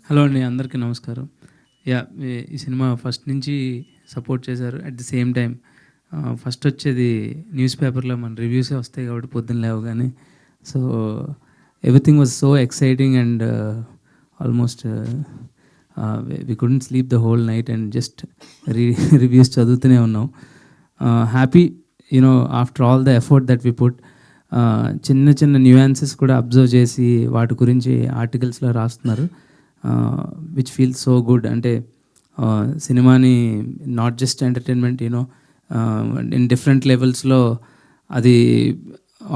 Hello అండి, అందరికీ నమస్కారం. ఈ సినిమా ఫస్ట్ నుంచి సపోర్ట్ చేశారు. At the same time first వచ్చేది న్యూస్ పేపర్‌లో మన రివ్యూసే వస్తాయి కాబట్టి పొద్దున్న లేవగానే. So, everything was so exciting and almost we couldn't sleep the whole night and just రి రివ్యూస్ చదువుతూనే ఉన్నాం. Happy after all the effort that we put. చిన్న చిన్న న్యూయాన్సెస్ కూడా అబ్జర్వ్ చేసి వాటి గురించి ఆర్టికల్స్‌లో రాస్తున్నారు. Which feel so good. అంటే సినిమాని not just entertainment in different లెవెల్స్లో అది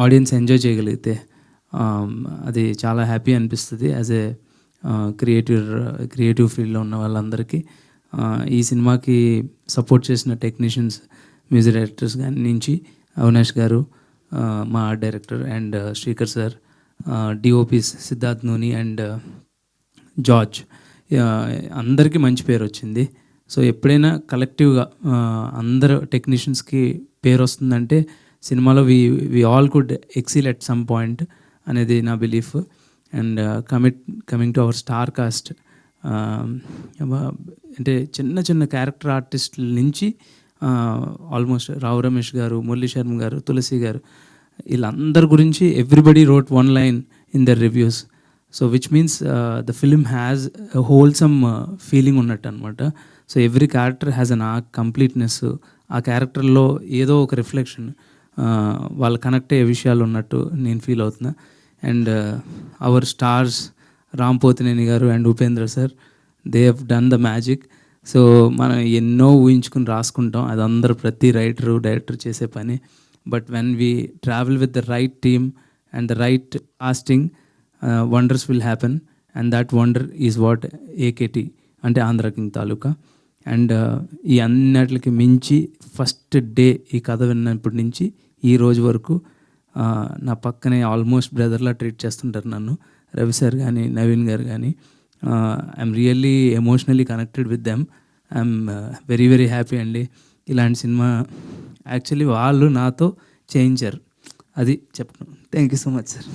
ఆడియన్స్ ఎంజాయ్ చేయగలిగితే అది చాలా హ్యాపీ అనిపిస్తుంది యాజ్ ఏ క్రియేటివ్ ఫీల్డ్లో ఉన్న వాళ్ళందరికీ. ఈ సినిమాకి సపోర్ట్ చేసిన టెక్నీషియన్స్, మ్యూజిక్ డైరెక్టర్స్ కానీ నుంచి అవినాష్ గారు, మా art director and Srikar sir, DOPs Siddharth నూని అండ్ జార్జ్, అందరికీ మంచి పేరు వచ్చింది. సో ఎప్పుడైనా కలెక్టివ్గా అందరు టెక్నీషియన్స్కి పేరు వస్తుందంటే సినిమాలో we all could excel at some point అనేది నా belief. And coming to our star cast, అంటే చిన్న చిన్న క్యారెక్టర్ ఆర్టిస్టుల నుంచి ఆల్మోస్ట్ రావు రమేష్ గారు, మురళీ శర్మ గారు, తులసి గారు, వీళ్ళందరి గురించి everybody wrote one line in their reviews. So which means the film has wholesome feeling ఉన్నట్టు అనమాట. So every character has an ఆ కంప్లీట్నెస్. ఆ క్యారెక్టర్లో ఏదో ఒక రిఫ్లెక్షన్, వాళ్ళు కనెక్ట్ అయ్యే విషయాలు ఉన్నట్టు నేను ఫీల్ అవుతున్నా. And our stars Ram Pothineni garu and Upendra sir, they have done the magic. So మనం ఎన్నో ఊహించుకుని రాసుకుంటాం, అది అందరూ ప్రతి రైటరు డైరెక్టర్ చేసే పని. But when we travel with the right team and the right casting, wonders will happen. And that wonder is what AKT అంటే Andhra king taluka. And ఈ అన్నిటికి మించి ఫస్ట్ డే ఈ కథ విన్నప్పటి నుంచి ఈ రోజు వరకు నా పక్కనే ఆల్మోస్ట్ బ్రదర్లా ట్రీట్ చేస్తుంటారు నన్ను రవి సార్ కానీ, నవీన్ గారు కానీ. I'm really emotionally connected with them. I'm very very happy అండి. ఇలాంటి సినిమా యాక్చువల్లీ వాళ్ళు నాతో చేయించారు, అది చెప్పను. Thank you so much sir.